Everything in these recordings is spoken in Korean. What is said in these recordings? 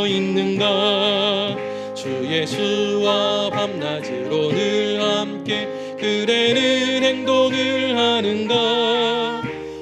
있는가? 주 예수와 밤낮으로 늘 함께 그대는 행동을 하는가?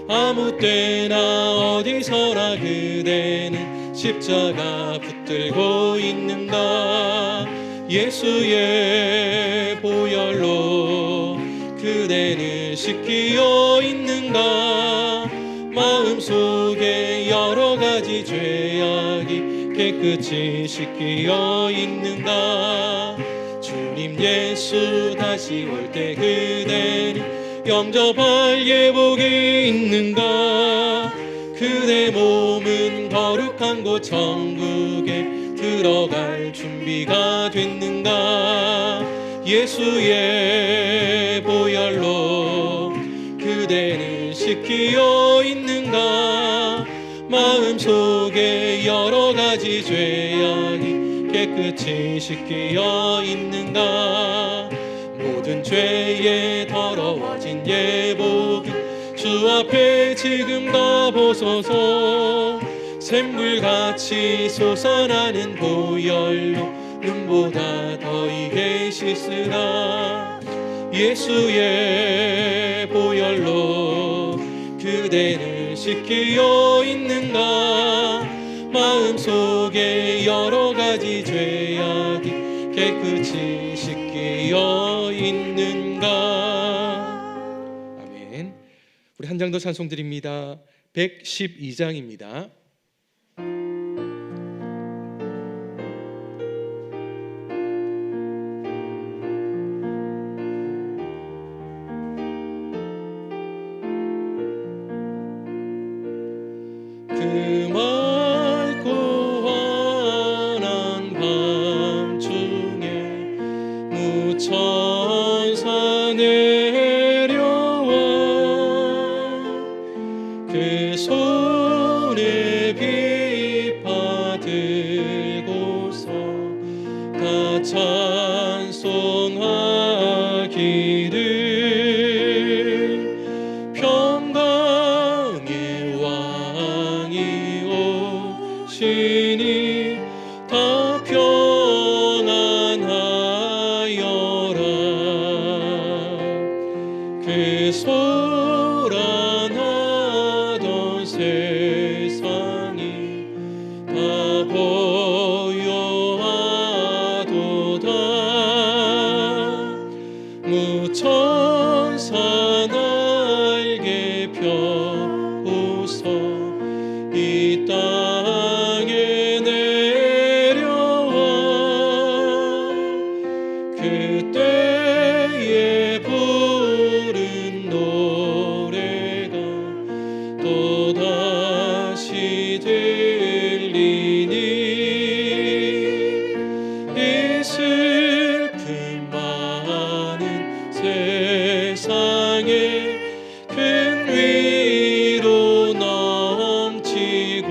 아무 때나 어디서나 그대는 십자가 붙들고 있는가? 예수의 보혈로 그대는 씻기어 있는가? 마음속에 여러 가지 죄악이 깨끗이 씻기어 있는가? 주님 예수 다시 올 때 그대는 영접할 예복이 있는가? 그대 몸은 거룩한 곳 천국에 들어갈 준비가 됐는가? 예수의 보혈로 그대는 씻기어 있는가? 마음속에 여러 가지 죄악이 깨끗이 씻기어 있는가? 모든 죄에 더러워진 예복은 주 앞에 지금 다 보소서. 샘물같이 솟아나는 보혈로 눈보다 더이게 씻으라. 예수의 보혈로 그대는 씻기어 있는가? 마음속에 여러 가지 죄악이 깨끗이 씻기어 있는가? 아멘. 우리 한 장 더 찬송 드립니다. 112장입니다. 그 맑고 환한 밤중에 무천사 내려와 그 손에 빛 받들고서 다 찬송하기를 평강의 왕이 오시니 다 평안하여라. 그 소란하던 세상이 다 보여하도다. 무천사 날개 펴고서 이 땅에 내려와 그때에 부른 노래가 또다시 들리니 이 슬픔 많은 세상에 큰 위로 넘치고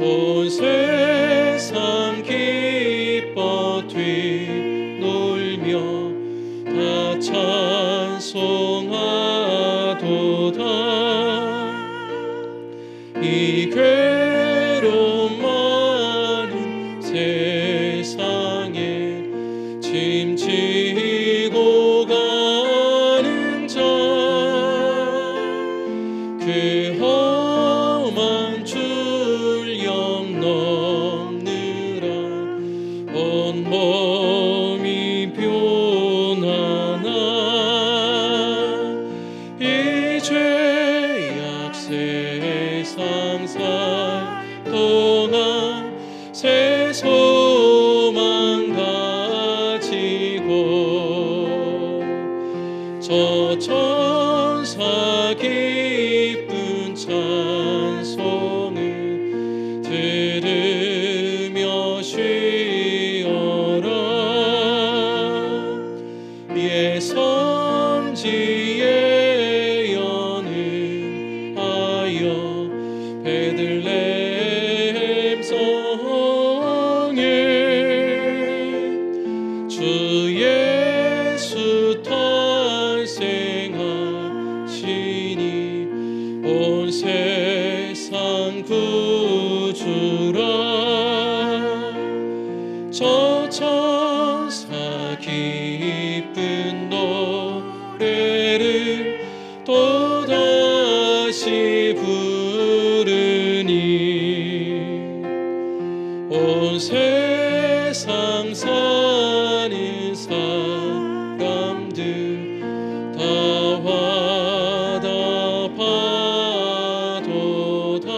온 세상 기뻐 뛰놀며 다 찬송하도다. 이 괴로움 많은 세상에 짐지고 가는 자 그 험한 출령 넘느라 온몸이 변하나 이 죄악 세상 살 동안 새 소망 가지고 저 천사 기쁜 찬송을 들으며 쉬어라. 예 선지에 연은하여 베들레헴 산 저 천사 기쁜 노래를 또다시 부르니 온 세상 사는 사람들 다 화답하도다.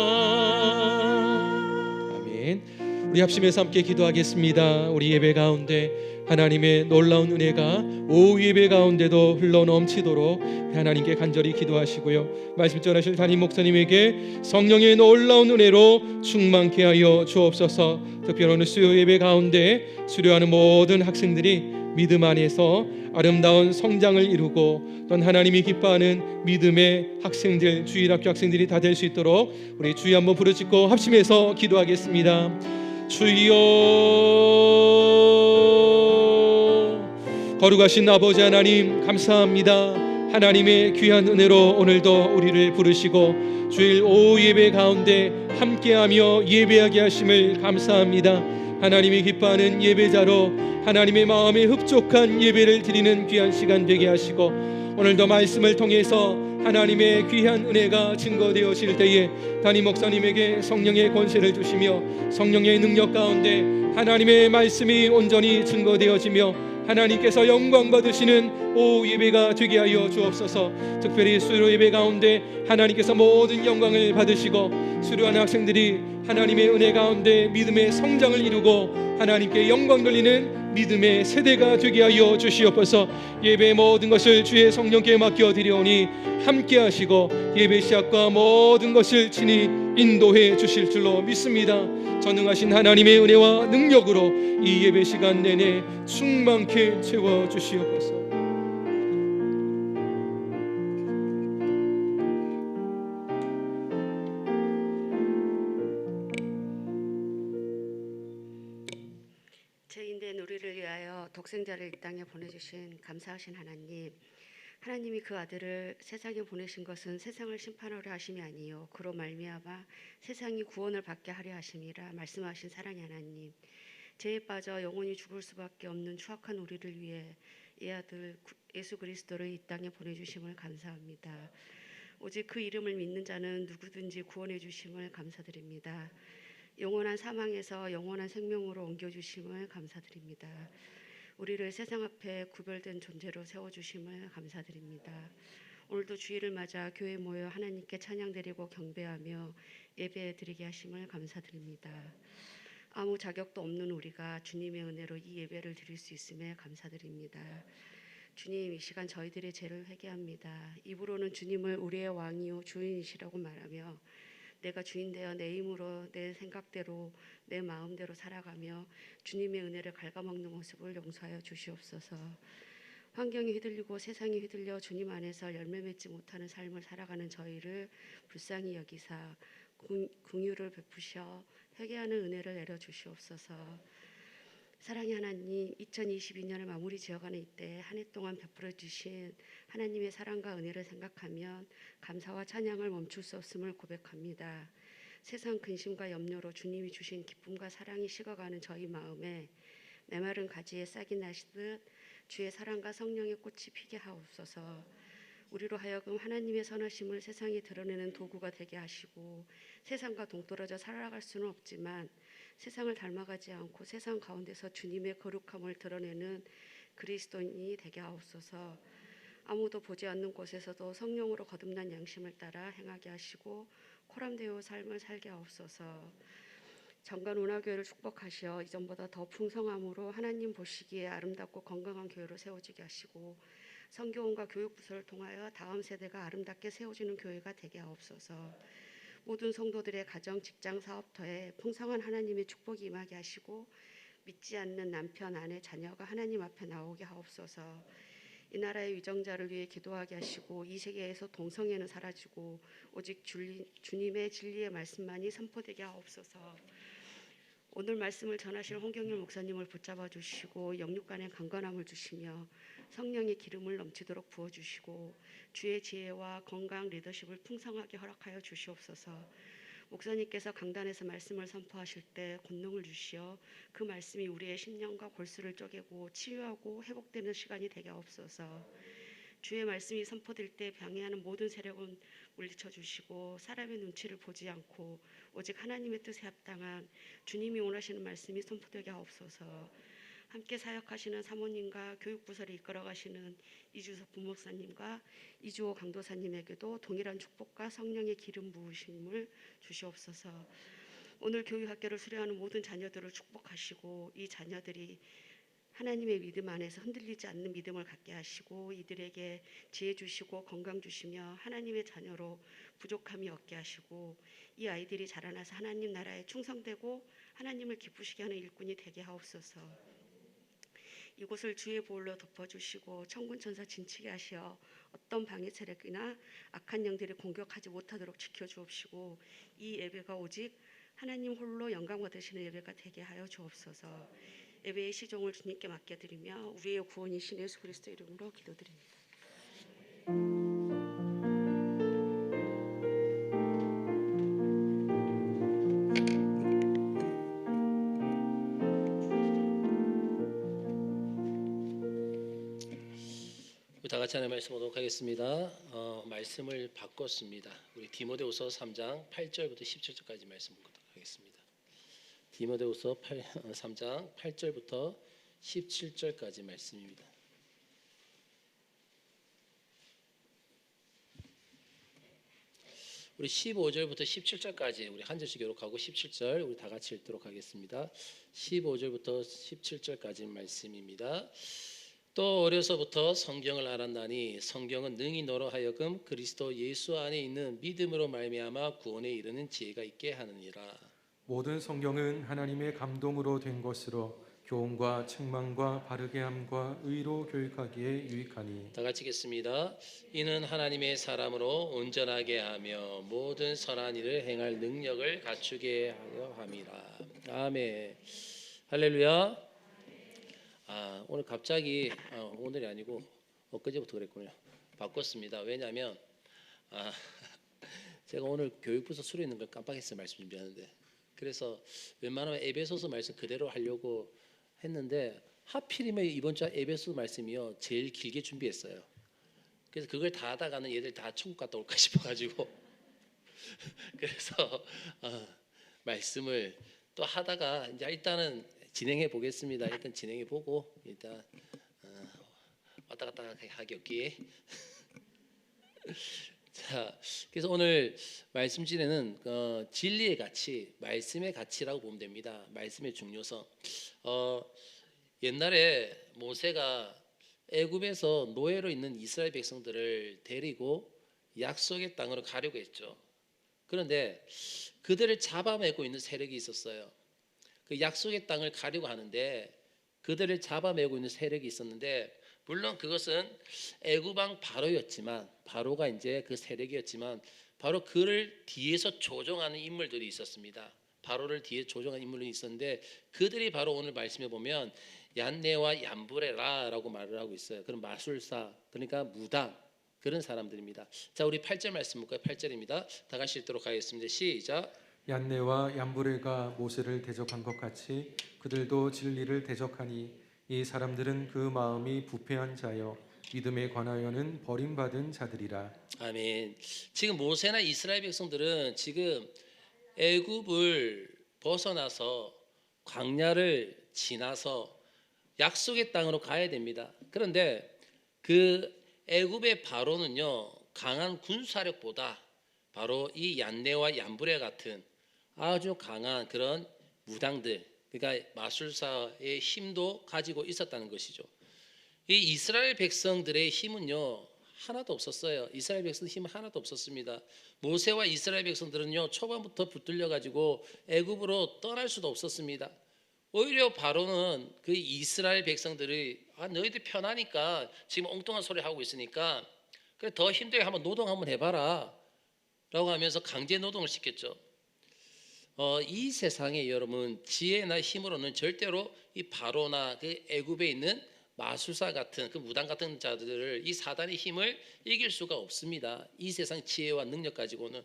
아멘. 우리 합심해서 함께 기도하겠습니다. 우리 예배 가운데 하나님의 놀라운 은혜가 오후 예배 가운데도 흘러 넘치도록 하나님께 간절히 기도하시고요. 말씀 전하실 담임 목사님에게 성령의 놀라운 은혜로 충만케 하여 주옵소서. 특별히 오늘 수요 예배 가운데 수료하는 모든 학생들이 믿음 안에서 아름다운 성장을 이루고 또 하나님이 기뻐하는 믿음의 학생들, 주일학교 학생들이 다 될 수 있도록 우리 주여 한번 부르짖고 합심해서 기도하겠습니다. 주여, 거룩하신 아버지 하나님 감사합니다. 하나님의 귀한 은혜로 오늘도 우리를 부르시고 주일 오후 예배 가운데 함께하며 예배하게 하심을 감사합니다. 하나님이 기뻐하는 예배자로 하나님의 마음에 흡족한 예배를 드리는 귀한 시간 되게 하시고 오늘도 말씀을 통해서 하나님의 귀한 은혜가 증거되어질 때에 담임 목사님에게 성령의 권세를 주시며 성령의 능력 가운데 하나님의 말씀이 온전히 증거되어지며 하나님께서 영광 받으시는 오후 예배가 되게 하여 주옵소서. 특별히 수요 예배 가운데 하나님께서 모든 영광을 받으시고 수료하는 학생들이 하나님의 은혜 가운데 믿음의 성장을 이루고 하나님께 영광 돌리는 믿음의 세대가 되게 하여 주시옵소서. 예배의 모든 것을 주의 성령께 맡겨드리오니 함께 하시고 예배 시작과 모든 것을 친히 인도해 주실 줄로 믿습니다. 전능하신 하나님의 은혜와 능력으로 이 예배 시간 내내 충만케 채워 주시옵소서. 죄인된 우리를 위하여 독생자를 이 땅에 보내주신 감사하신 하나님, 하나님이 그 아들을 세상에 보내신 것은 세상을 심판하려 하심이 아니요 그로 말미암아 세상이 구원을 받게 하려 하심이라 말씀하신 사랑의 하나님, 죄에 빠져 영원히 죽을 수밖에 없는 추악한 우리를 위해 이 아들 예수 그리스도를 이 땅에 보내주심을 감사합니다. 오직 그 이름을 믿는 자는 누구든지 구원해 주심을 감사드립니다. 영원한 사망에서 영원한 생명으로 옮겨주심을 감사드립니다. 우리를 세상 앞에 구별된 존재로 세워주심을 감사드립니다. 오늘도 주일을 맞아 교회에 모여 하나님께 찬양드리고 경배하며 예배드리게 하심을 감사드립니다. 아무 자격도 없는 우리가 주님의 은혜로 이 예배를 드릴 수 있음에 감사드립니다. 주님, 이 시간 저희들의 죄를 회개합니다. 입으로는 주님을 우리의 왕이요 주인이시라고 말하며 내가 주인 되어 내 힘으로 내 생각대로 내 마음대로 살아가며 주님의 은혜를 갉아먹는 모습을 용서하여 주시옵소서. 환경이 휘둘리고 세상이 휘둘려 주님 안에서 열매 맺지 못하는 삶을 살아가는 저희를 불쌍히 여기사 긍휼을 베푸셔 회개하는 은혜를 내려 주시옵소서. 사랑의 하나님, 2022년을 마무리 지어가는 이때 한 해 동안 베풀어 주신 하나님의 사랑과 은혜를 생각하면 감사와 찬양을 멈출 수 없음을 고백합니다. 세상 근심과 염려로 주님이 주신 기쁨과 사랑이 식어가는 저희 마음에 메마른 가지에 싹이 나시듯 주의 사랑과 성령의 꽃이 피게 하옵소서. 우리로 하여금 하나님의 선하심을 세상에 드러내는 도구가 되게 하시고 세상과 동떨어져 살아갈 수는 없지만 세상을 닮아가지 않고 세상 가운데서 주님의 거룩함을 드러내는 그리스도인이 되게 하옵소서. 아무도 보지 않는 곳에서도 성령으로 거듭난 양심을 따라 행하게 하시고 코람되어 삶을 살게 하옵소서. 정관 운하교회를 축복하시어 이전보다 더 풍성함으로 하나님 보시기에 아름답고 건강한 교회로 세워지게 하시고 선교원과 교육부서를 통하여 다음 세대가 아름답게 세워지는 교회가 되게 하옵소서. 모든 성도들의 가정, 직장, 사업터에 풍성한 하나님의 축복이 임하게 하시고 믿지 않는 남편, 아내, 자녀가 하나님 앞에 나오게 하옵소서. 이 나라의 위정자를 위해 기도하게 하시고 이 세계에서 동성애는 사라지고 오직 주님의 진리의 말씀만이 선포되게 하옵소서. 오늘 말씀을 전하실 홍경일 목사님을 붙잡아 주시고 영육간의 강건함을 주시며 성령의 기름을 넘치도록 부어주시고 주의 지혜와 건강 리더십을 풍성하게 허락하여 주시옵소서. 목사님께서 강단에서 말씀을 선포하실 때 권능을 주시어 그 말씀이 우리의 심령과 골수를 쪼개고 치유하고 회복되는 시간이 되게 없어서 주의 말씀이 선포될 때 방해하는 모든 세력은 물리쳐 주시고 사람의 눈치를 보지 않고 오직 하나님의 뜻에 합당한 주님이 원하시는 말씀이 선포되게 하옵소서. 함께 사역하시는 사모님과 교육부서를 이끌어가시는 이주석 부목사님과 이주호 강도사님에게도 동일한 축복과 성령의 기름 부으심을 주시옵소서. 오늘 교육학교를 수료하는 모든 자녀들을 축복하시고 이 자녀들이 하나님의 믿음 안에서 흔들리지 않는 믿음을 갖게 하시고 이들에게 지혜 주시고 건강 주시며 하나님의 자녀로 부족함이 없게 하시고 이 아이들이 자라나서 하나님 나라에 충성되고 하나님을 기쁘시게 하는 일꾼이 되게 하옵소서. 이곳을 주의 보혈로 덮어주시고 천군 천사 진치게 하시어 어떤 방해 세력이나 악한 영들이 공격하지 못하도록 지켜주옵시고 이 예배가 오직 하나님 홀로 영광 받으시는 예배가 되게 하여 주옵소서. 예배의 시종을 주님께 맡겨드리며 우리의 구원이신 예수 그리스도 이름으로 기도드립니다. 우리 다 같이 하나님의 말씀 보도록 하겠습니다. 말씀을 바꿨습니다. 우리 디모데후서 3장 8절부터 17절까지 말씀 보도록 하겠습니다. 디모데후서 3장 8절부터 17절까지 말씀입니다. 우리 15절부터 17절까지 우리 한 절씩 교독하고 17절 우리 다 같이 읽도록 하겠습니다. 15절부터 17절까지 말씀입니다. 또 어려서부터 성경을 알았나니 성경은 능히 너로 하여금 그리스도 예수 안에 있는 믿음으로 말미암아 구원에 이르는 지혜가 있게 하느니라. 모든 성경은 하나님의 감동으로 된 것으로 교훈과 책망과 바르게 함과 의로 교육하기에 유익하니. 다 같이 읽겠습니다. 이는 하나님의 사람으로 온전하게 하며 모든 선한 일을 행할 능력을 갖추게 하려 함이라. 아멘. 할렐루야. 오늘 갑자기 오늘이 아니고 엊그제부터 그랬군요. 바꿨습니다. 왜냐하면 제가 오늘 교육부서 수료 있는 걸 깜빡했어요. 말씀 준비하는데. 그래서 웬만하면 에베소서 말씀 그대로 하려고 했는데 하필이면 이번 주 에베소 말씀이요 제일 길게 준비했어요. 그래서 그걸 다 하다가는 얘들 다 천국 갔다 올까 싶어가지고 그래서 말씀을 또 하다가 이제 일단은 진행해 보겠습니다. 일단 진행해 보고 일단 왔다 갔다 하기 없기에 자, 그래서 오늘 말씀 진행은 진리의 가치, 말씀의 가치라고 보면 됩니다. 말씀의 중요성. 옛날에 모세가 애굽에서 노예로 있는 이스라엘 백성들을 데리고 약속의 땅으로 가려고 했죠. 그런데 그들을 잡아매고 있는 세력이 있었어요. 그 약속의 땅을 가려고 하는데 그들을 잡아매고 있는 세력이 있었는데 물론 그것은 애굽 왕 바로였지만 바로가 이제 그 세력이었지만 바로 그를 뒤에서 조종하는 인물들이 있었습니다. 바로를 뒤에 조종하는 인물이 있었는데 그들이 바로 오늘 말씀해 보면 얀네와 얀브레라라고 말을 하고 있어요. 그런 마술사 그러니까 무당 그런 사람들입니다. 자, 우리 8절 말씀 볼까요? 8절입니다. 다 같이 읽도록 하겠습니다. 시작. 얀네와 얀브레가 모세를 대적한 것 같이 그들도 진리를 대적하니 이 사람들은 그 마음이 부패한 자여 믿음에 관하여는 버림받은 자들이라. 아멘. 지금 모세나 이스라엘 백성들은 지금 애굽을 벗어나서 광야를 지나서 약속의 땅으로 가야 됩니다. 그런데 그 애굽의 바로는요 강한 군사력보다 바로 이 얀네와 얀브레 같은 아주 강한 그런 무당들 그러니까 마술사의 힘도 가지고 있었다는 것이죠. 이 이스라엘 백성들의 힘은요 하나도 없었어요. 이스라엘 백성들 힘은 하나도 없었습니다. 모세와 이스라엘 백성들은요 초반부터 붙들려 가지고 애굽으로 떠날 수도 없었습니다. 오히려 바로는 그 이스라엘 백성들이 너희들 편하니까 지금 엉뚱한 소리 하고 있으니까 그래 더 힘들게 한번 노동 한번 해봐라 라고 하면서 강제 노동을 시켰죠. 이 세상에 여러분 지혜나 힘으로는 절대로 이 바로나 그 애굽에 있는 마술사 같은 그 무당 같은 자들을 이 사단의 힘을 이길 수가 없습니다. 이 세상 지혜와 능력 가지고는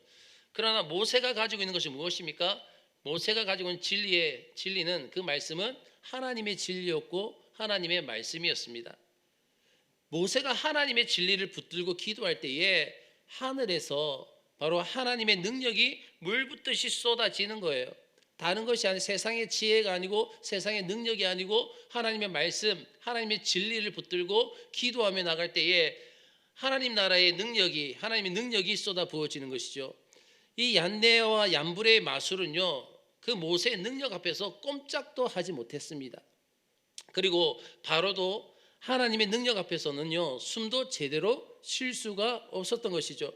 그러나 모세가 가지고 있는 것이 무엇입니까? 모세가 가지고 있는 진리는 그 말씀은 하나님의 진리였고 하나님의 말씀이었습니다. 모세가 하나님의 진리를 붙들고 기도할 때에 하늘에서 바로 하나님의 능력이 물 붓듯이 쏟아지는 거예요. 다른 것이 아니라 세상의 지혜가 아니고 세상의 능력이 아니고 하나님의 말씀, 하나님의 진리를 붙들고 기도하며 나갈 때에 하나님 나라의 능력이, 하나님의 능력이 쏟아 부어지는 것이죠. 이 얀네와 얀브레의 마술은요, 그 모세의 능력 앞에서 꼼짝도 하지 못했습니다. 그리고 바로도 하나님의 능력 앞에서는요, 숨도 제대로 쉴 수가 없었던 것이죠.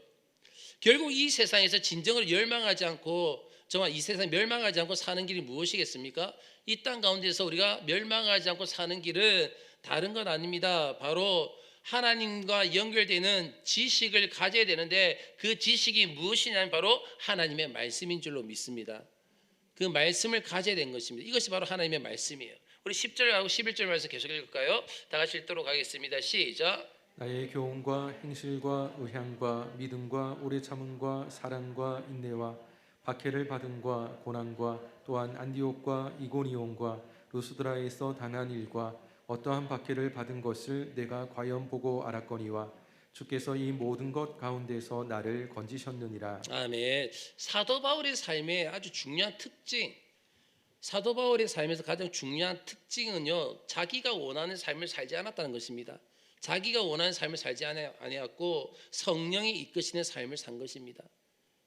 결국 이 세상에서 진정으로 멸망하지 않고, 정말 이 세상에 멸망하지 않고 사는 길이 무엇이겠습니까? 이 땅 가운데서 우리가 멸망하지 않고 사는 길은 다른 건 아닙니다. 바로 하나님과 연결되는 지식을 가져야 되는데, 그 지식이 무엇이냐면 바로 하나님의 말씀인 줄로 믿습니다. 그 말씀을 가져야 되는 것입니다. 이것이 바로 하나님의 말씀이에요. 우리 10절하고 11절 말씀 계속 읽을까요? 다 같이 읽도록 하겠습니다. 시작. 나의 교훈과 행실과 의향과 믿음과 오래 참음과 사랑과 인내와 박해를 받음과 고난과 또한 안디옥과 이고니온과 루스드라에서 당한 일과 어떠한 박해를 받은 것을 내가 과연 보고 알았거니와 주께서 이 모든 것 가운데서 나를 건지셨느니라. 아멘. 사도 바울의 삶의 아주 중요한 특징, 사도 바울의 삶에서 가장 중요한 특징은요, 자기가 원하는 삶을 살지 않았다는 것입니다. 자기가 원하는 삶을 살지 아니었고 성령이 이끄시는 삶을 산 것입니다.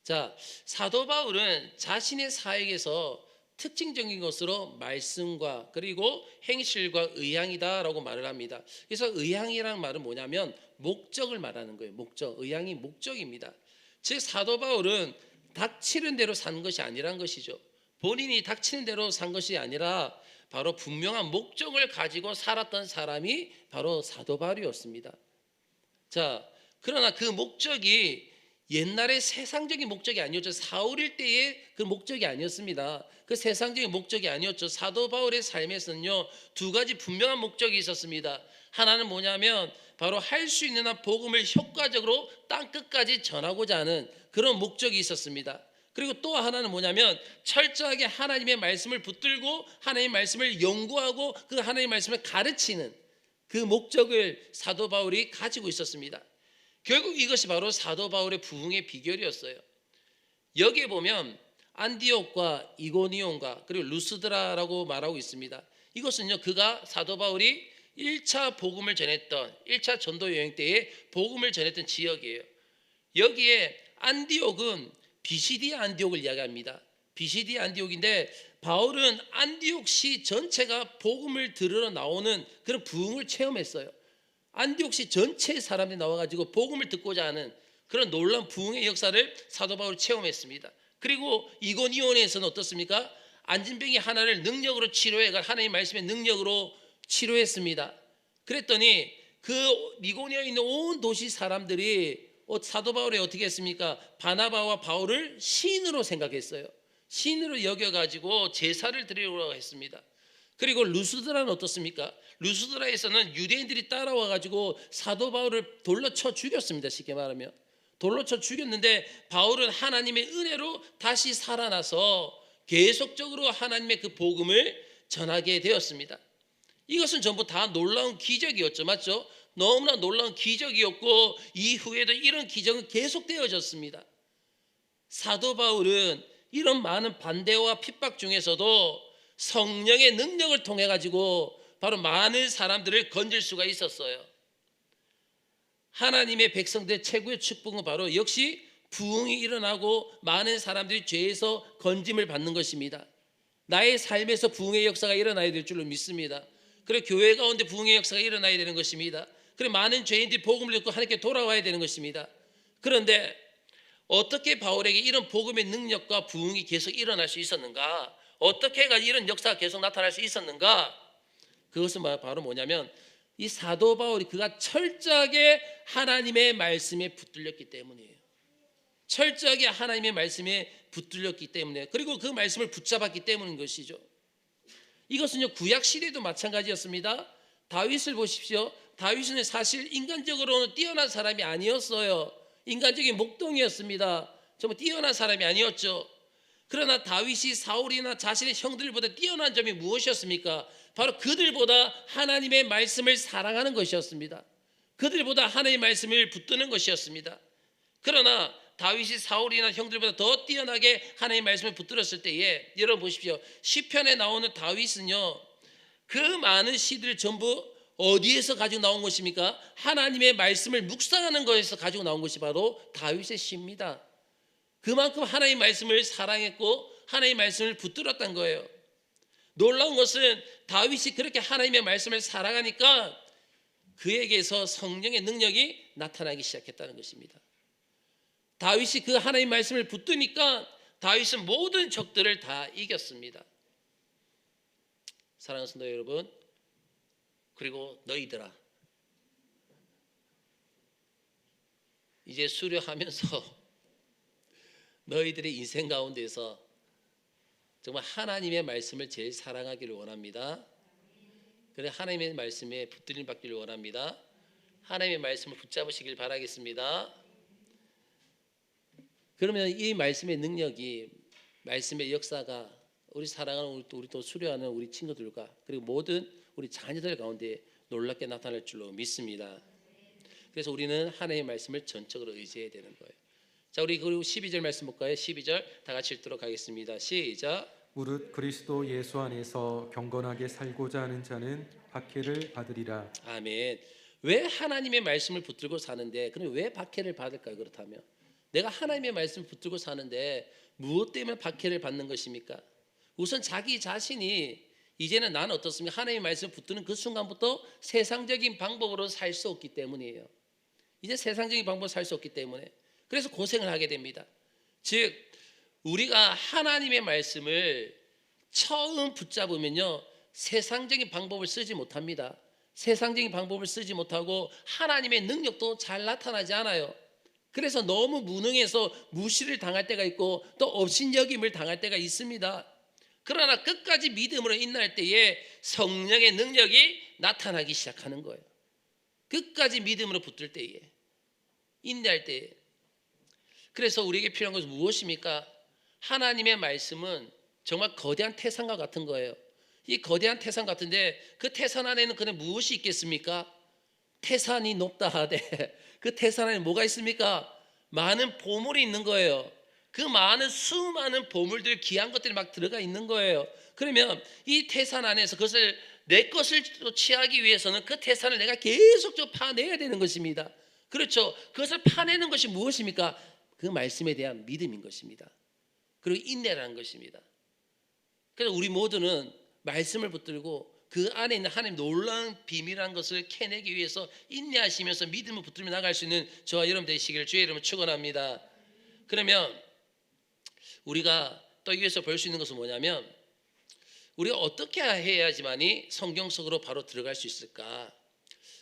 자, 사도 바울은 자신의 사역에서 특징적인 것으로 말씀과 그리고 행실과 의향이다라고 말을 합니다. 그래서 의향이라는 말은 뭐냐면 목적을 말하는 거예요. 목적, 의향이 목적입니다. 즉 사도 바울은 닥치는 대로 산 것이 아니란 것이죠. 본인이 닥치는 대로 산 것이 아니라 바로 분명한 목적을 가지고 살았던 사람이 바로 사도 바울이었습니다. 자, 그러나 그 목적이 옛날에 세상적인 목적이 아니었죠. 사울일 때의 그 목적이 아니었습니다. 그 세상적인 목적이 아니었죠. 사도 바울의 삶에서는요, 두 가지 분명한 목적이 있었습니다. 하나는 뭐냐면 바로 할 수 있는 한 복음을 효과적으로 땅 끝까지 전하고자 하는 그런 목적이 있었습니다. 그리고 또 하나는 뭐냐면 철저하게 하나님의 말씀을 붙들고 하나님의 말씀을 연구하고 그 하나님의 말씀을 가르치는 그 목적을 사도 바울이 가지고 있었습니다. 결국 이것이 바로 사도 바울의 부흥의 비결이었어요. 여기에 보면 안디옥과 이고니온과 그리고 루스드라라고 말하고 있습니다. 이것은요, 그가 사도 바울이 1차 복음을 전했던 1차 전도 여행 때에 복음을 전했던 지역이에요. 여기에 안디옥은 비시디아 안디옥을 이야기합니다. 비시디아 안디옥인데 바울은 안디옥시 전체가 복음을 들으러 나오는 그런 부흥을 체험했어요. 안디옥시 전체 사람들이 나와가지고 복음을 듣고자 하는 그런 놀라운 부흥의 역사를 사도 바울이 체험했습니다. 그리고 이고니온에서는 어떻습니까? 안진병이 하나를 능력으로 치료해, 하나님의 말씀의 능력으로 치료했습니다. 그랬더니 그 이고니온에 있는 온 도시 사람들이 사도 바울이 어떻게 했습니까? 바나바와 바울을 시인으로 생각했어요. 시인으로 여겨가지고 제사를 드리려고 했습니다. 그리고 루스드라는 어떻습니까? 루스드라에서는 유대인들이 따라와가지고 사도 바울을 돌로 쳐 죽였습니다. 쉽게 말하면 돌로 쳐 죽였는데 바울은 하나님의 은혜로 다시 살아나서 계속적으로 하나님의 그 복음을 전하게 되었습니다. 이것은 전부 다 놀라운 기적이었죠. 맞죠? 너무나 놀라운 기적이었고 이후에도 이런 기적은 계속되어졌습니다. 사도 바울은 이런 많은 반대와 핍박 중에서도 성령의 능력을 통해 가지고 바로 많은 사람들을 건질 수가 있었어요. 하나님의 백성들의 최고의 축복은 바로 역시 부흥이 일어나고 많은 사람들이 죄에서 건짐을 받는 것입니다. 나의 삶에서 부흥의 역사가 일어나야 될 줄로 믿습니다. 그리고 교회 가운데 부흥의 역사가 일어나야 되는 것입니다. 그리고 많은 죄인들이 복음을 듣고 하나님께 돌아와야 되는 것입니다. 그런데 어떻게 바울에게 이런 복음의 능력과 부흥이 계속 일어날 수 있었는가? 어떻게 해가 이런 역사가 계속 나타날 수 있었는가? 그것은 바로 뭐냐면 이 사도 바울이 그가 철저하게 하나님의 말씀에 붙들렸기 때문이에요. 철저하게 하나님의 말씀에 붙들렸기 때문에, 그리고 그 말씀을 붙잡았기 때문인 것이죠. 이것은요, 구약 시대도 마찬가지였습니다. 다윗을 보십시오. 다윗은 사실 인간적으로는 뛰어난 사람이 아니었어요. 인간적인 목동이었습니다. 정말 뛰어난 사람이 아니었죠. 그러나 다윗이 사울이나 자신의 형들보다 뛰어난 점이 무엇이었습니까? 바로 그들보다 하나님의 말씀을 사랑하는 것이었습니다. 그들보다 하나님의 말씀을 붙드는 것이었습니다. 그러나 다윗이 사울이나 형들보다 더 뛰어나게 하나님의 말씀을 붙들었을 때에, 여러분 보십시오. 시편에 나오는 다윗은요, 그 많은 시들을 전부 어디에서 가지고 나온 것입니까? 하나님의 말씀을 묵상하는 것에서 가지고 나온 것이 바로 다윗의 시입니다. 그만큼 하나님의 말씀을 사랑했고 하나님의 말씀을 붙들었던 거예요. 놀라운 것은 다윗이 그렇게 하나님의 말씀을 사랑하니까 그에게서 성령의 능력이 나타나기 시작했다는 것입니다. 다윗이 그 하나님의 말씀을 붙드니까 다윗은 모든 적들을 다 이겼습니다. 사랑하는 성도 여러분, 그리고 너희들아, 이제 수료하면서 너희들의 인생 가운데서 정말 하나님의 말씀을 제일 사랑하기를 원합니다. 그래, 하나님의 말씀에 붙들림 받기를 원합니다. 하나님의 말씀을 붙잡으시길 바라겠습니다. 그러면 이 말씀의 능력이, 말씀의 역사가 우리 사랑하는 우리 또 수료하는 우리 친구들과 그리고 모든 우리 자녀들 가운데 놀랍게 나타날 줄로 믿습니다. 그래서 우리는 하나님의 말씀을 전적으로 의지해야 되는 거예요. 자, 우리 그리고 12절 말씀 볼까요? 12절 다 같이 읽도록 하겠습니다. 시작. 무릇 그리스도 예수 안에서 경건하게 살고자 하는 자는 박해를 받으리라. 아멘. 왜 하나님의 말씀을 붙들고 사는데, 그럼 왜 박해를 받을까요? 그렇다면 내가 하나님의 말씀을 붙들고 사는데 무엇 때문에 박해를 받는 것입니까? 우선 자기 자신이 이제는 나는 어떻습니까? 하나님의 말씀을 붙드는 그 순간부터 세상적인 방법으로 살 수 없기 때문이에요. 이제 세상적인 방법으로 살 수 없기 때문에 그래서 고생을 하게 됩니다. 즉 우리가 하나님의 말씀을 처음 붙잡으면요, 세상적인 방법을 쓰지 못합니다. 세상적인 방법을 쓰지 못하고 하나님의 능력도 잘 나타나지 않아요. 그래서 너무 무능해서 무시를 당할 때가 있고 또 업신여김을 당할 때가 있습니다. 그러나 끝까지 믿음으로 인내할 때에 성령의 능력이 나타나기 시작하는 거예요. 끝까지 믿음으로 붙들 때에, 인내할 때에. 그래서 우리에게 필요한 것은 무엇입니까? 하나님의 말씀은 정말 거대한 태산과 같은 거예요. 이 거대한 태산 같은데 그 태산 안에는 그냥 무엇이 있겠습니까? 태산이 높다 하되 그 태산 안에 뭐가 있습니까? 많은 보물이 있는 거예요. 그 많은 수많은 보물들, 귀한 것들이 막 들어가 있는 거예요. 그러면 이 태산 안에서 그것을 내 것을 취하기 위해서는 그 태산을 내가 계속 파내야 되는 것입니다. 그렇죠. 그것을 파내는 것이 무엇입니까? 그 말씀에 대한 믿음인 것입니다. 그리고 인내라는 것입니다. 그래서 우리 모두는 말씀을 붙들고 그 안에 있는 하나님 놀라운 비밀한 것을 캐내기 위해서 인내하시면서 믿음을 붙들며 나갈 수 있는 저와 여러분 되시기를 주의 이름으로 축원합니다. 그러면 우리가 또 여기서 볼 수 있는 것은 뭐냐면, 우리가 어떻게 해야지만이 성경 속으로 바로 들어갈 수 있을까?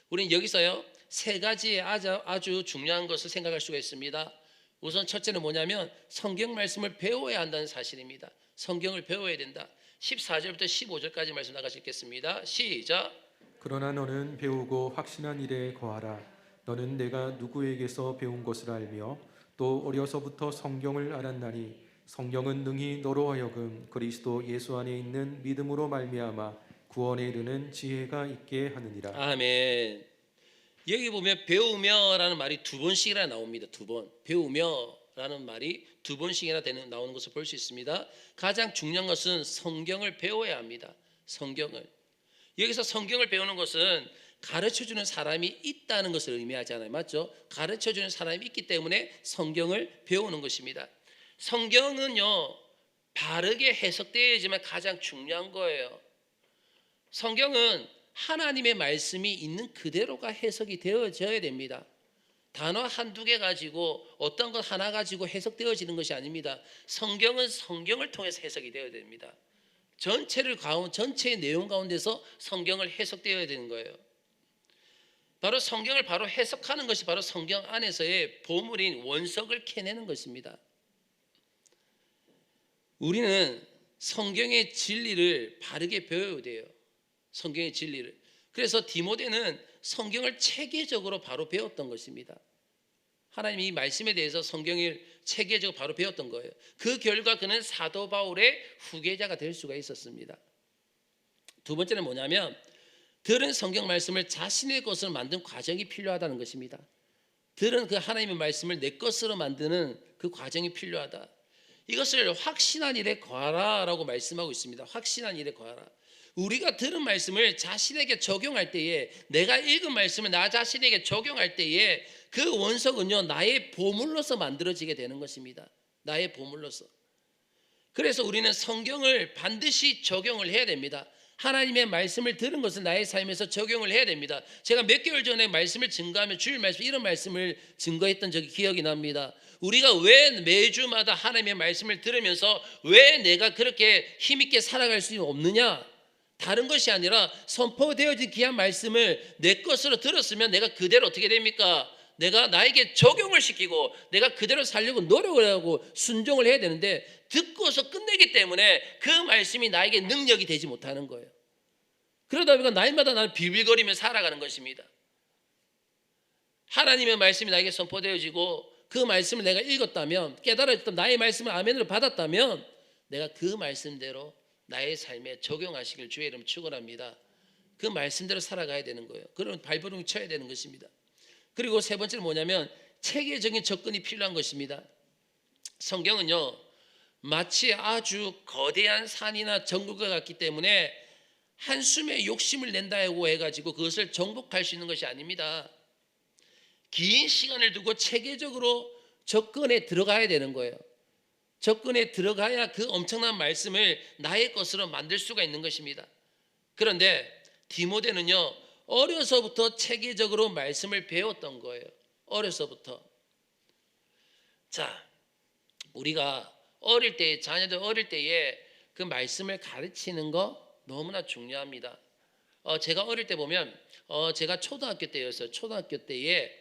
우리는 여기서요 세 가지의 아주 중요한 것을 생각할 수가 있습니다. 우선 첫째는 뭐냐면 성경 말씀을 배워야 한다는 사실입니다. 성경을 배워야 된다. 14절부터 15절까지 말씀 나가시 읽겠습니다. 시작. 그러나 너는 배우고 확신한 일에 거하라. 너는 내가 누구에게서 배운 것을 알며 또 어려서부터 성경을 알았나니 성경은 능히 너로 하여금 그리스도 예수 안에 있는 믿음으로 말미암아 구원에 이르는 지혜가 있게 하느니라. 아멘. 여기 보면 배우며라는 말이 두 번씩이나 나옵니다. 두 번. 배우며라는 말이 두 번씩이나 나오는 것을 볼 수 있습니다. 가장 중요한 것은 성경을 배워야 합니다. 성경을. 여기서 성경을 배우는 것은 가르쳐주는 사람이 있다는 것을 의미하잖아요. 맞죠? 가르쳐주는 사람이 있기 때문에 성경을 배우는 것입니다. 성경은요 바르게 해석되어야지만 가장 중요한 거예요. 성경은 하나님의 말씀이 있는 그대로가 해석이 되어져야 됩니다. 단어 한두 개 가지고 어떤 것 하나 가지고 해석되어지는 것이 아닙니다. 성경은 성경을 통해서 해석이 되어야 됩니다. 전체의 내용 가운데서 성경을 해석되어야 되는 거예요. 바로 성경을 바로 해석하는 것이 바로 성경 안에서의 보물인 원석을 캐내는 것입니다. 우리는 성경의 진리를 바르게 배워야 돼요. 성경의 진리를. 그래서 디모데는 성경을 체계적으로 바로 배웠던 것입니다. 하나님이 이 말씀에 대해서 성경을 체계적으로 바로 배웠던 거예요. 그 결과 그는 사도 바울의 후계자가 될 수가 있었습니다. 두 번째는 뭐냐면 들은 성경 말씀을 자신의 것으로 만든 과정이 필요하다는 것입니다. 들은 그 하나님의 말씀을 내 것으로 만드는 그 과정이 필요하다. 이것을 확신한 일에 거하라라고 말씀하고 있습니다. 확신한 일에 거하라. 우리가 들은 말씀을 자신에게 적용할 때에, 내가 읽은 말씀을 나 자신에게 적용할 때에 그 원석은요 나의 보물로서 만들어지게 되는 것입니다. 나의 보물로서. 그래서 우리는 성경을 반드시 적용을 해야 됩니다. 하나님의 말씀을 들은 것을 나의 삶에서 적용을 해야 됩니다. 제가 몇 개월 전에 말씀을 증거하며 주일 말씀 이런 말씀을 증거했던 적이 기억이 납니다. 우리가 왜 매주마다 하나님의 말씀을 들으면서 왜 내가 그렇게 힘있게 살아갈 수 없느냐? 다른 것이 아니라 선포되어진 귀한 말씀을 내 것으로 들었으면 내가 그대로 어떻게 됩니까? 내가 나에게 적용을 시키고 내가 그대로 살려고 노력을 하고 순종을 해야 되는데 듣고서 끝내기 때문에 그 말씀이 나에게 능력이 되지 못하는 거예요. 그러다 보니까 날마다 나는 비빌거리며 살아가는 것입니다. 하나님의 말씀이 나에게 선포되어지고 그 말씀을 내가 읽었다면, 깨달았다면, 나의 말씀을 아멘으로 받았다면 내가 그 말씀대로 나의 삶에 적용하시길 주의 이름 축원합니다. 그 말씀대로 살아가야 되는 거예요. 그러면 발버둥 쳐야 되는 것입니다. 그리고 세 번째는 뭐냐면 체계적인 접근이 필요한 것입니다. 성경은요 마치 아주 거대한 산이나 정글과 같기 때문에 한숨에 욕심을 낸다고 해가지고 그것을 정복할 수 있는 것이 아닙니다. 긴 시간을 두고 체계적으로 접근에 들어가야 되는 거예요. 접근에 들어가야 그 엄청난 말씀을 나의 것으로 만들 수가 있는 것입니다. 그런데 디모데는요 어려서부터 체계적으로 말씀을 배웠던 거예요. 어려서부터. 자, 우리가 어릴 때, 자녀들 어릴 때에 그 말씀을 가르치는 거 너무나 중요합니다. 제가 어릴 때 보면 제가 초등학교 때였어요. 초등학교 때에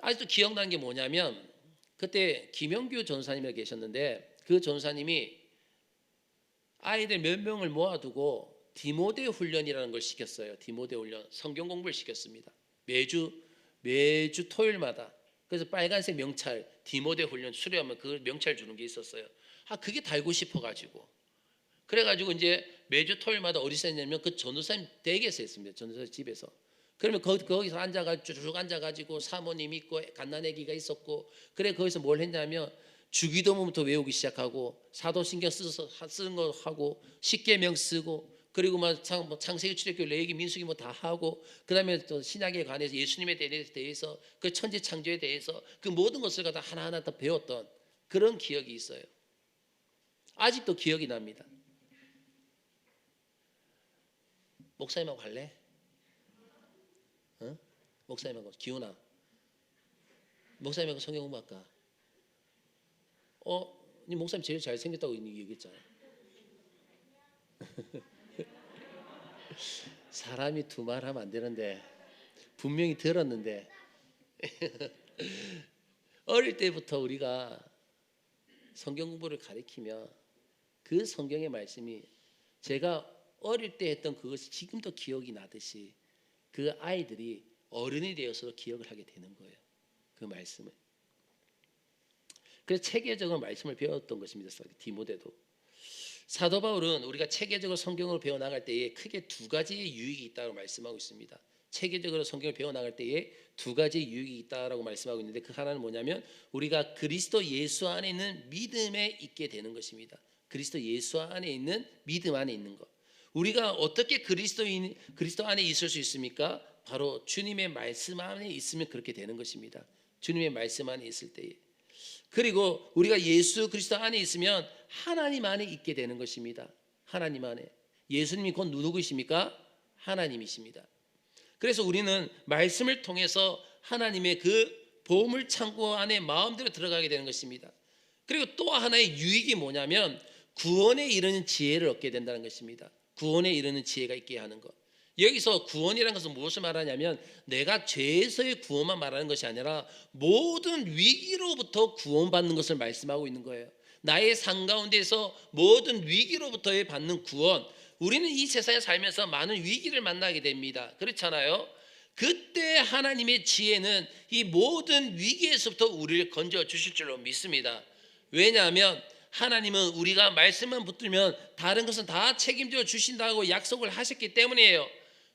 아직도 기억나는 게 뭐냐면 그때 김영규 전사님이 계셨는데 그 전사님이 아이들 몇 명을 모아두고 디모데 훈련이라는 걸 시켰어요. 디모데 훈련, 성경 공부를 시켰습니다. 매주 토요일마다. 그래서 빨간색 명찰 디모데 훈련 수료하면 그 명찰 주는 게 있었어요. 그게 달고 싶어가지고 그래가지고 이제 매주 토요일마다 어디서 했냐면 그 전도사님 댁에서 했습니다. 전도사 집에서. 그러면 거기서 앉아가지고 쭉 앉아가지고 사모님 있고 갓난아기가 있었고 그래 거기서 뭘 했냐면 주기도문부터 외우기 시작하고 사도신경 쓰는 거 하고 십계명 쓰고 그리고 막 창세기 출애굽기 레위기 민수기 뭐 다 하고 그다음에 또 신약에 관해서 예수님에 대해서 그 천지 창조에 대해서 그 모든 것을 갖다 하나하나 다 배웠던 그런 기억이 있어요. 아직도 기억이 납니다. 목사님하고 갈래? 어? 목사님하고 기훈아 목사님하고 성경 공부할까? 네 목사님 제일 잘생겼다고 얘기했잖아. 사람이 두 말 하면 안 되는데 분명히 들었는데 어릴 때부터 우리가 성경 공부를 가르치며 그 성경의 말씀이 제가 어릴 때 했던 그것이 지금도 기억이 나듯이 그 아이들이 어른이 되어서 기억을 하게 되는 거예요. 그 말씀을. 그래서 체계적으로 말씀을 배웠던 것입니다. 디모데도. 사도 바울은 우리가 체계적으로 성경을 배워나갈 때에 크게 두 가지의 유익이 있다고 말씀하고 있습니다. 체계적으로 성경을 배워나갈 때에 두 가지의 유익이 있다고 말씀하고 있는데 그 하나는 뭐냐면 우리가 그리스도 예수 안에 있는 믿음에 있게 되는 것입니다. 그리스도 예수 안에 있는 믿음 안에 있는 것. 우리가 어떻게 그리스도 안에 있을 수 있습니까? 바로 주님의 말씀 안에 있으면 그렇게 되는 것입니다. 주님의 말씀 안에 있을 때에. 그리고 우리가 예수 그리스도 안에 있으면 하나님 안에 있게 되는 것입니다. 하나님 안에. 예수님이 곧 누구이십니까? 하나님이십니다. 그래서 우리는 말씀을 통해서 하나님의 그 보물 창고 안에 마음대로 들어가게 되는 것입니다. 그리고 또 하나의 유익이 뭐냐면 구원에 이르는 지혜를 얻게 된다는 것입니다. 구원에 이르는 지혜가 있게 하는 것. 여기서 구원이라는 것은 무엇을 말하냐면 내가 죄에서의 구원만 말하는 것이 아니라 모든 위기로부터 구원받는 것을 말씀하고 있는 거예요. 나의 삶 가운데서 모든 위기로부터의 받는 구원. 우리는 이 세상에 살면서 많은 위기를 만나게 됩니다. 그렇잖아요. 그때 하나님의 지혜는 이 모든 위기에서부터 우리를 건져 주실 줄로 믿습니다. 왜냐하면 하나님은 우리가 말씀만 붙들면 다른 것은 다 책임져 주신다고 약속을 하셨기 때문이에요.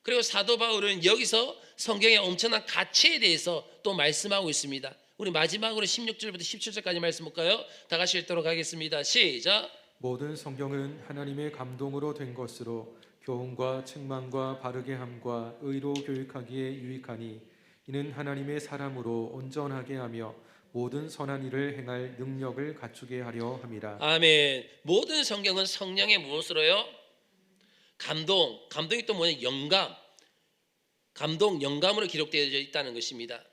그리고 사도 바울은 여기서 성경의 엄청난 가치에 대해서 또 말씀하고 있습니다. 우리 마지막으로 16절부터 17절까지 말씀 볼까요? 다 같이 읽도록 하겠습니다. 시작. 모든 성경은 하나님의 감동으로 된 것으로 교훈과 책망과 바르게 함과 의로 교육하기에 유익하니 이는 하나님의 사람으로 온전하게 하며 모든 선한 일을 행할 능력을 갖추게 하려 함이라. 아멘. 모든 성경은 성령의 무엇으로요? 감동이 또 뭐냐? 영감으로 기록되어 있다는 것입니다.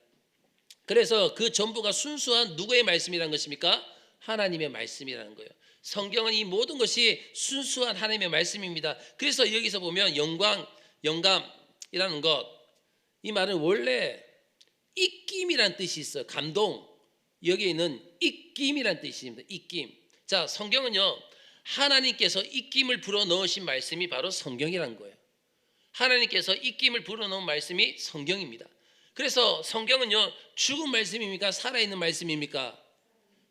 그래서 그 전부가 순수한 누구의 말씀이라는 것입니까? 하나님의 말씀이라는 거예요. 성경은 이 모든 것이 순수한 하나님의 말씀입니다. 그래서 여기서 보면 영감이라는 것, 이 말은 원래 입김이라는 뜻이 있어요. 감동, 여기에는 입김이라는 뜻이 있습니다. 입김. 자, 성경은요, 하나님께서 입김을 불어넣으신 말씀이 바로 성경이라는 거예요. 하나님께서 입김을 불어넣은 말씀이 성경입니다. 그래서 성경은요, 죽은 말씀입니까? 살아있는 말씀입니까?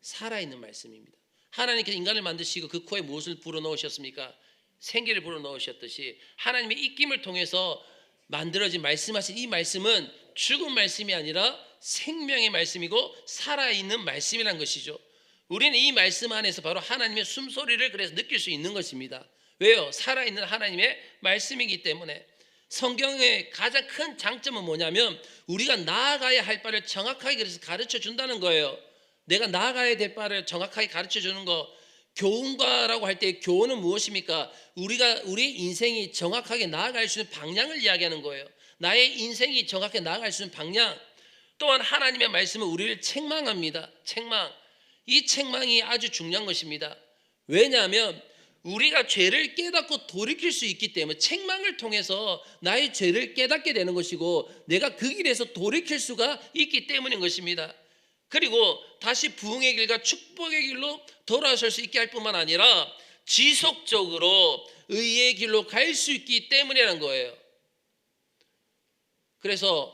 살아있는 말씀입니다. 하나님께서 인간을 만드시고 그 코에 무엇을 불어넣으셨습니까? 생기를 불어넣으셨듯이 하나님의 입김을 통해서 만들어진 말씀하신 이 말씀은 죽은 말씀이 아니라 생명의 말씀이고 살아있는 말씀이라는 것이죠. 우리는 이 말씀 안에서 바로 하나님의 숨소리를 그래서 느낄 수 있는 것입니다. 왜요? 살아있는 하나님의 말씀이기 때문에. 성경의 가장 큰 장점은 뭐냐면 우리가 나아가야 할 바를 정확하게 그래서 가르쳐 준다는 거예요. 내가 나아가야 될 바를 정확하게 가르쳐 주는 거. 교훈과라고 할 때 교훈은 무엇입니까? 우리 인생이 정확하게 나아갈 수 있는 방향을 이야기하는 거예요. 나의 인생이 정확하게 나아갈 수 있는 방향. 또한 하나님의 말씀은 우리를 책망합니다. 이 책망이 아주 중요한 것입니다. 왜냐하면 우리가 죄를 깨닫고 돌이킬 수 있기 때문에 책망을 통해서 나의 죄를 깨닫게 되는 것이고 내가 그 길에서 돌이킬 수가 있기 때문인 것입니다. 그리고 다시 부흥의 길과 축복의 길로 돌아설 수 있게 할 뿐만 아니라 지속적으로 의의 길로 갈 수 있기 때문이라는 거예요. 그래서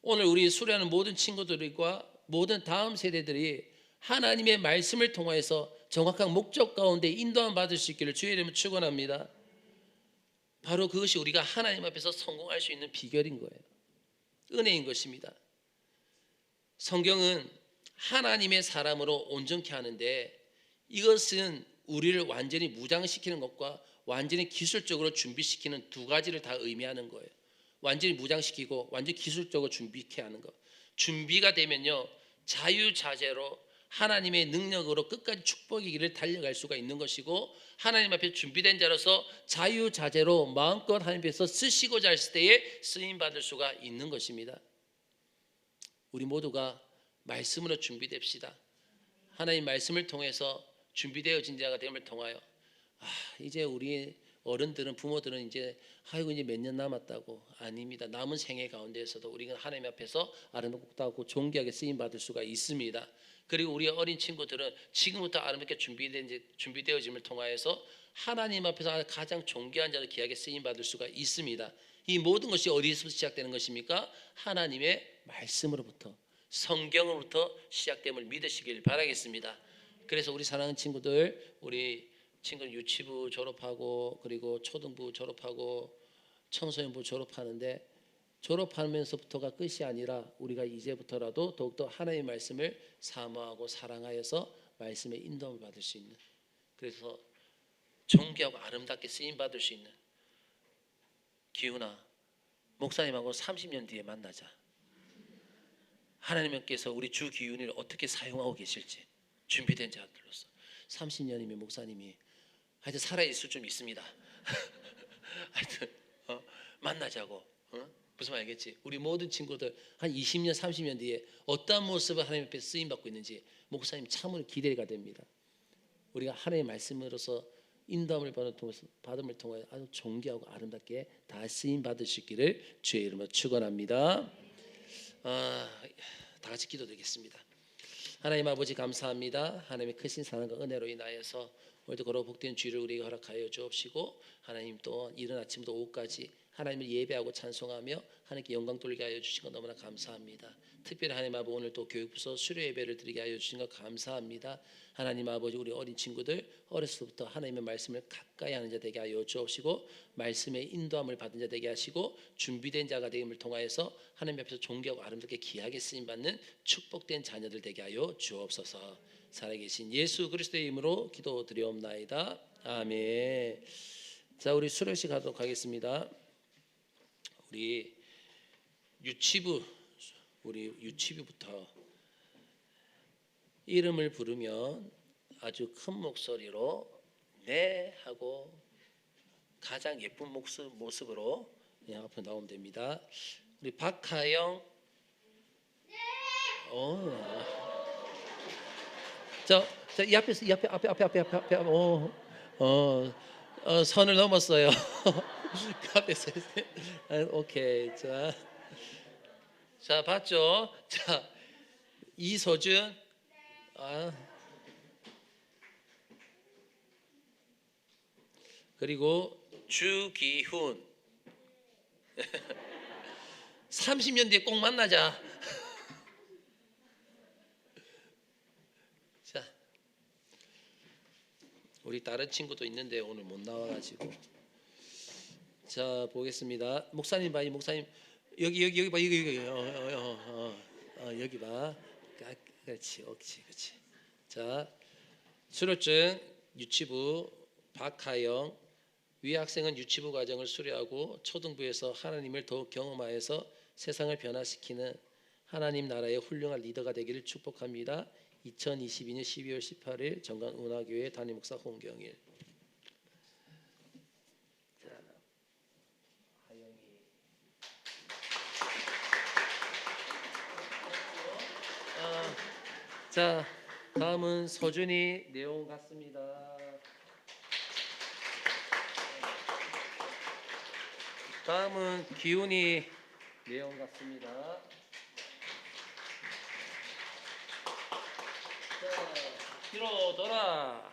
오늘 우리 수련하는 모든 친구들과 모든 다음 세대들이 하나님의 말씀을 통해서 정확한 목적 가운데 인도함 받을 수 있기를 주의 이름으로 축원합니다. 바로 그것이 우리가 하나님 앞에서 성공할 수 있는 비결인 거예요. 은혜인 것입니다. 성경은 하나님의 사람으로 온전케 하는데 이것은 우리를 완전히 무장시키는 것과 완전히 기술적으로 준비시키는 두 가지를 다 의미하는 거예요. 완전히 무장시키고 완전히 기술적으로 준비케 하는 것. 준비가 되면요, 자유자재로 하나님의 능력으로 끝까지 축복의 길을 달려갈 수가 있는 것이고, 하나님 앞에 준비된 자로서 자유자재로 마음껏 하나님 앞에서 쓰시고자 했을 때에 쓰임받을 수가 있는 것입니다. 우리 모두가 말씀으로 준비됩시다. 하나님 말씀을 통해서 준비되어진 자가 됨을 통하여 이제 우리 어른들은, 부모들은 이제 몇 년 남았다고. 아닙니다. 남은 생애 가운데에서도 우리가 하나님 앞에서 아름답고 존귀하게 쓰임 받을 수가 있습니다. 그리고 우리 어린 친구들은 지금부터 아름답게 준비되어짐을 통하여서 하나님 앞에서 가장 존귀한 자로 귀하게 쓰임 받을 수가 있습니다. 이 모든 것이 어디서부터 시작되는 것입니까? 하나님의 말씀으로부터, 성경으로부터 시작됨을 믿으시길 바라겠습니다. 그래서 우리 사랑하는 친구들, 우리 친구 유치부 졸업하고 그리고 초등부 졸업하고 청소년부 졸업하는데, 졸업하면서부터가 끝이 아니라 우리가 이제부터라도 더욱더 하나님의 말씀을 사모하고 사랑하여서 말씀의 인도함을 받을 수 있는, 그래서 존귀하고 아름답게 쓰임 받을 수 있는, 기훈아, 목사님하고 30년 뒤에 만나자. 하나님께서 우리 주 기훈이를 어떻게 사용하고 계실지 준비된 자들로서 30년이면 목사님이 하여튼 살아있을 좀 있습니다. 하여튼 만나자고. 무슨 말이겠지? 우리 모든 친구들 한 20년 30년 뒤에 어떠한 모습을 하나님 앞에 쓰임받고 있는지 목사님 참으로 기대가 됩니다. 우리가 하나님의 말씀으로서 인도함을 받음을 통하여 아주 존귀하고 아름답게 다 쓰임받을 수 있기를 주의 이름으로 축원합니다. 다 같이 기도드리겠습니다. 하나님 아버지 감사합니다. 하나님의 크신 사랑과 은혜로 인하여서 오늘도 거룩 복된 주일을 우리에게 허락하여 주옵시고 하나님 또 이른 아침부터 오후까지 하나님을 예배하고 찬송하며 하나님께 영광 돌리게 하여 주신 것 너무나 감사합니다. 특별히 하나님 아버지 오늘 또 교육부서 수료 예배를 드리게 하여 주신 것 감사합니다. 하나님 아버지 우리 어린 친구들 어렸을 때부터 하나님의 말씀을 가까이 하는 자 되게 하여 주옵시고 말씀의 인도함을 받은 자 되게 하시고 준비된 자가 되임을 통하여서 하나님 앞에서 존귀하고 아름답게 귀하게 쓰임받는 축복된 자녀들 되게 하여 주옵소서. 살아계신 예수 그리스도의 이름으로 기도드리옵나이다. 아멘. 자, 우리 수료식 하도록 하겠습니다. 우리 유치부부터 이름을 부르면 아주 큰 목소리로 네 하고 가장 예쁜 모습으로 앞으로 나오면 됩니다. 우리 박하영 네. 자, 이 앞에서 이 앞에 선을 넘었어요. 그 앞에서 오케이. 자 봤죠? 자 이소준 그리고 주기훈 30년 뒤에 꼭 만나자. 자 우리 다른 친구도 있는데 오늘 못 나와가지고 자 보겠습니다. 목사님 봐, 이 목사님 여기 봐, 여기 봐. 그렇지. 자 수료증 유치부 박하영 위 학생은 유치부 과정을 수료하고 초등부에서 하나님을 더욱 경험하여서 세상을 변화시키는 하나님 나라의 훌륭한 리더가 되기를 축복합니다. 2022년 12월 18일 정관 운하교회 담임 목사 홍경일. 자 다음은 서준이 내용 같습니다. 다음은 기훈이 내용 같습니다. 자 뒤로 돌아.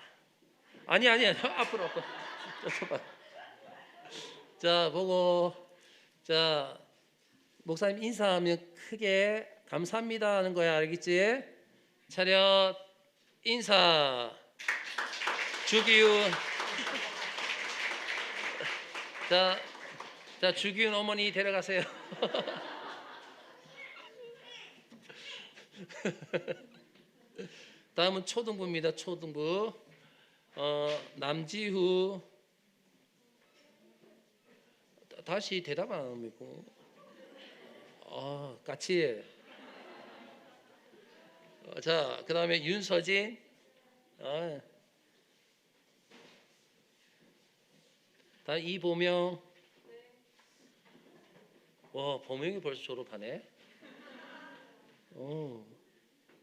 아니야 앞으로 봐. 자 보고 자 목사님 인사하면 크게 감사합니다 하는 거야, 알겠지? 차렷 인사. 주기훈 자 주기훈 어머니 데려가세요. 다음은 초등부입니다. 초등부 남지후 다시 대답 안 합니까? 같이 자 그 다음에 윤서진 다음 이보명 와 보명이 벌써 졸업하네.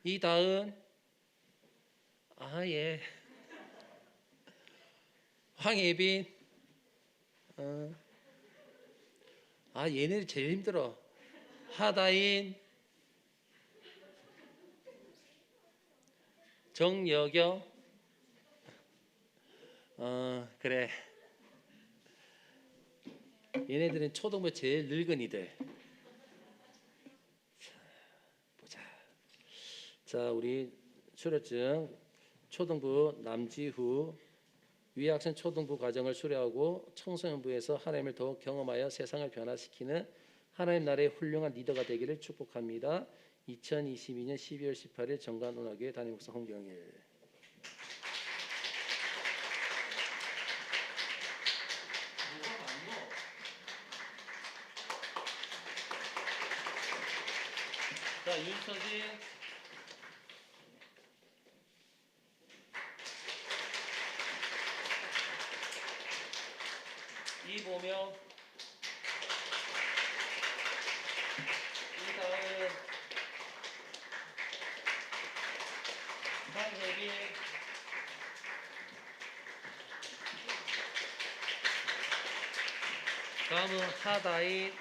이다은 예 황예빈 얘네들 제일 힘들어. 하다인 정여경 그래 얘네들은 초등부 제일 늙은이들. 보자. 자 우리 수료증 초등부 남지후 위학생 초등부 과정을 수료하고 청소년부에서 하나님을 더욱 경험하여 세상을 변화시키는 하나님 나라의 훌륭한 리더가 되기를 축복합니다. 2022년 12월 18일 정관운하교회 담임 목사 홍경일. 자 윤서진 이보명 이다은 황혜빈 다음은 하다인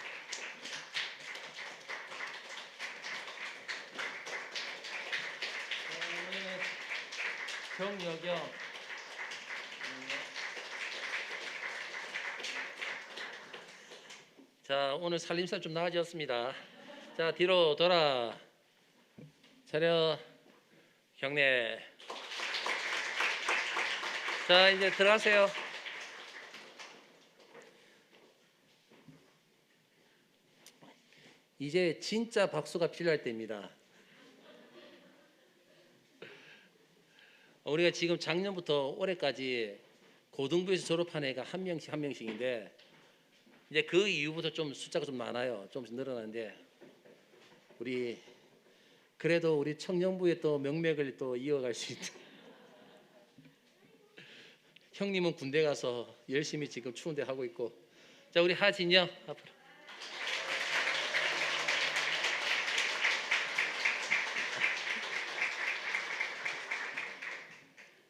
정여경 자, 오늘 살림살 좀 나아졌습니다. 자, 뒤로 돌아. 차려. 경례. 자, 이제 들어가세요. 이제 진짜 박수가 필요할 때입니다. 우리가 지금 작년부터 올해까지 고등부에서 졸업한 애가 한 명씩인데 이제 그 이후부터 좀 숫자가 좀 많아요. 좀 늘어나는데 우리 그래도 우리 청년부의 또 명맥을 또 이어갈 수 있는 형님은 군대 가서 열심히 지금 추운데 하고 있고. 자, 우리 하진영 앞으로.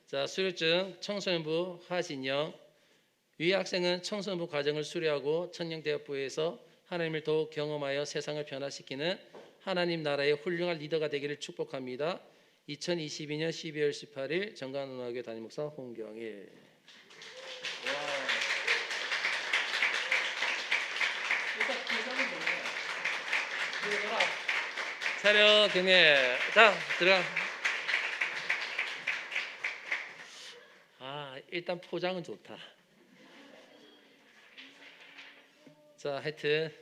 자, 수료증 청소년부 하진영. 위 학생은 청소년부 과정을 수료하고 청년대학부에서 하나님을 더욱 경험하여 세상을 변화시키는 하나님 나라의 훌륭한 리더가 되기를 축복합니다. 2022년 12월 18일 정관운하교 담임목사 홍경일. 차려 경례. 자, 들어가. 일단 포장은 좋다. 자, 하여튼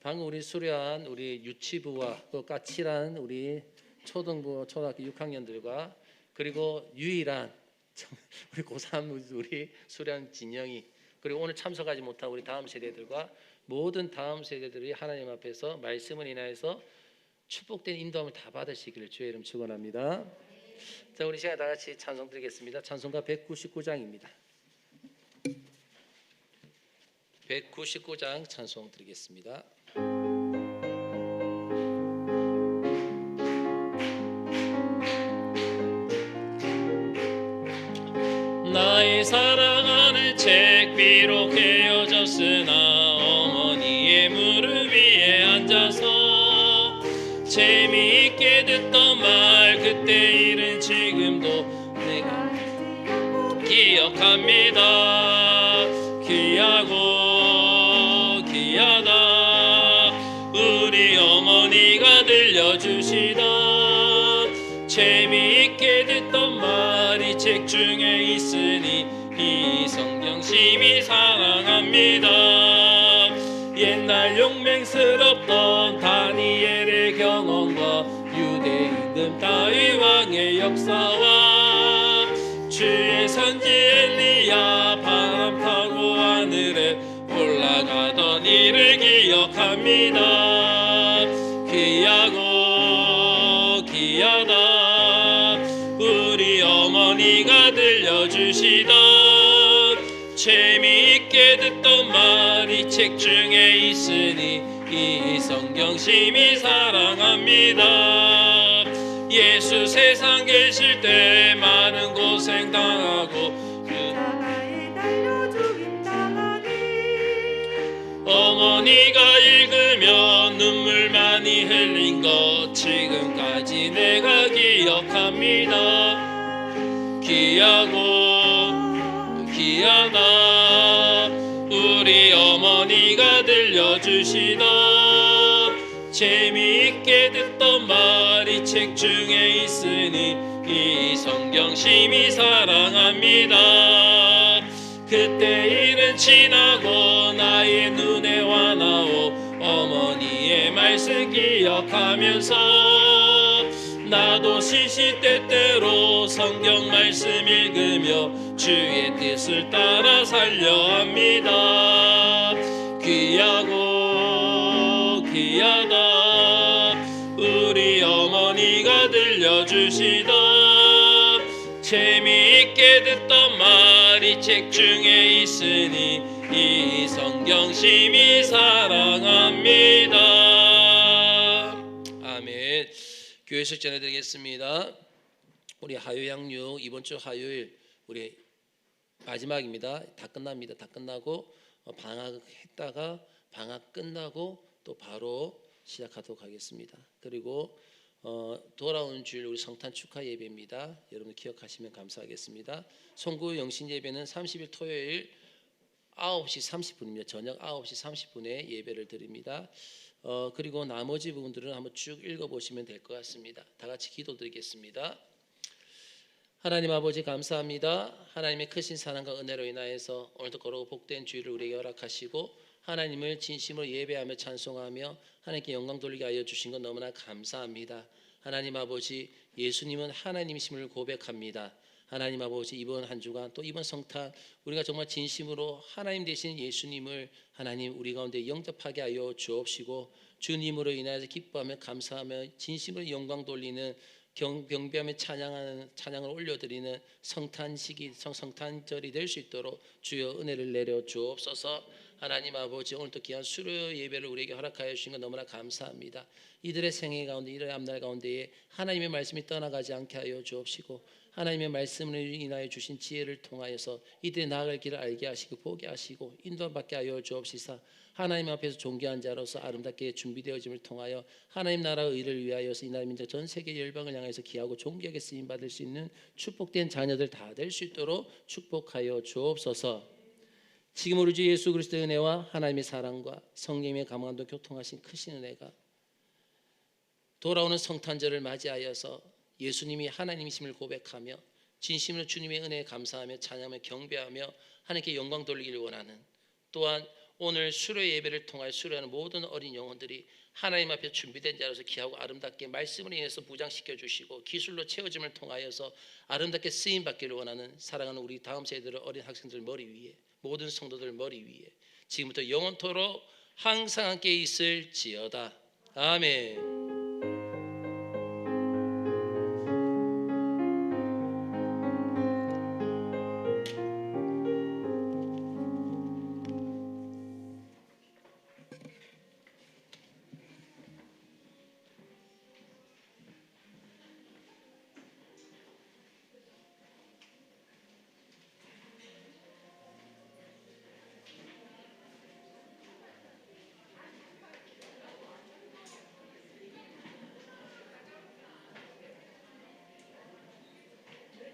방금 우리 수료한 우리 유치부와 또 까칠한 우리 초등부 초등학교 6학년들과 그리고 유일한 우리 고3 우리 수료한 진영이 그리고 오늘 참석하지 못한 우리 다음 세대들과 모든 다음 세대들이 하나님 앞에서 말씀을 인하여서 축복된 인도함을 다 받으시기를 주의 이름 축원합니다. 자, 우리 시간 다 같이 찬송 드리겠습니다. 찬송가 199장입니다. 199장 찬송 드리겠습니다. 나의 사랑하는 책 비록 헤어졌으나 어머니의 무릎 위에 앉아서 재미있게 듣던 말 그때 일은 지금도 내가 기억합니다. 귀하고 귀하다 우리 어머니가 들려주시던 재미있게 듣던 말이 책 중에 있으니 이 성경 심히 사랑합니다. 옛날 용맹스럽던 다니엘의 경험과 유대 임금 다윗 왕의 역사와 주의 선지 엘리야 바람 타고 하늘에 올라가던 일을 기억합니다. 귀하고 귀하다 우리 어머니가 들려주시던 재미있게 듣던 말이 책 중에 있으니 이 성경 심히 사랑합니다. 예수 세상 계실 때 많은 고생 당하고 어머니가 읽으면 눈물 많이 흘린 것 지금까지 내가 기억합니다. 귀하고 귀하다 우리 어머니가 들려주시던 재미있게 듣던 말이 책 중에 있으니 이 성경 심히 사랑합니다. 그때 일은 지나고 나의 눈에 와나오 어머니의 말씀 기억하면서 나도 시시때때로 성경 말씀 읽으며 주의 뜻을 따라 살려 합니다. 귀하고 귀하다 우리 어머니가 들려주시던 재미있게 듣던 말이 책 중에 있으니 이 성경 심히 사랑합니다. 아멘. 교회식 전해드리겠습니다. 우리 화요 양육 이번 주 화요일 우리 마지막입니다. 다 끝납니다. 다 끝나고 방학했다가 방학 끝나고 또 바로 시작하도록 하겠습니다. 그리고 돌아오는 주일 우리 성탄 축하 예배입니다. 여러분 기억하시면 감사하겠습니다. 송구 영신 예배는 30일 토요일 9시 30분입니다. 저녁 9시 30분에 예배를 드립니다. 그리고 나머지 부분들은 한번 쭉 읽어보시면 될 것 같습니다. 다 같이 기도드리겠습니다. 하나님 아버지 감사합니다. 하나님의 크신 사랑과 은혜로 인하여서 오늘도 거룩하고 복된 주일을 우리에게 허락하시고 하나님을 진심으로 예배하며 찬송하며 하나님께 영광 돌리게 하여 주신 것 너무나 감사합니다. 하나님 아버지, 예수님은 하나님이심을 고백합니다. 하나님 아버지, 이번 한 주간 또 이번 성탄 우리가 정말 진심으로 하나님 되신 예수님을 하나님 우리 가운데 영접하게 하여 주옵시고 주님으로 인하여서 기뻐하며 감사하며 진심으로 영광 돌리는 경배하며 찬양을 올려드리는 성탄절이 될 수 있도록 주여 은혜를 내려 주옵소서. 하나님 아버지, 오늘도 귀한 수요 예배를 우리에게 허락하여 주신 것 너무나 감사합니다. 이들의 생애 가운데 이들의 앞날 가운데에 하나님의 말씀이 떠나가지 않게 하여 주옵시고 하나님의 말씀을 인하여 주신 지혜를 통하여서 이들의 나아갈 길을 알게 하시고 보게 하시고 인도받게 하여 주옵시사. 하나님 앞에서 존귀한 자로서 아름답게 준비되어짐을 통하여 하나님 나라의 의를 위하여서 이 나라 민족 전 세계 열방을 향해서 기하고 존귀하게 쓰임 받을 수 있는 축복된 자녀들 다 될 수 있도록 축복하여 주옵소서. 지금 우리 주 예수 그리스도의 은혜와 하나님의 사랑과 성령의 감감도 교통하신 크신 은혜가 돌아오는 성탄절을 맞이하여서 예수님이 하나님이심을 고백하며 진심으로 주님의 은혜에 감사하며 찬양하며 경배하며 하나님께 영광 돌리기를 원하는, 또한 오늘 수료 예배를 통하여 수료하는 모든 어린 영혼들이 하나님 앞에 준비된 자로서 귀하고 아름답게 말씀으로 인해서 무장시켜 주시고 기술로 채워짐을 통하여서 아름답게 쓰임 받기를 원하는 사랑하는 우리 다음 세대들 어린 학생들 머리 위에, 모든 성도들 머리 위에 지금부터 영원토록 항상 함께 있을지어다. 아멘.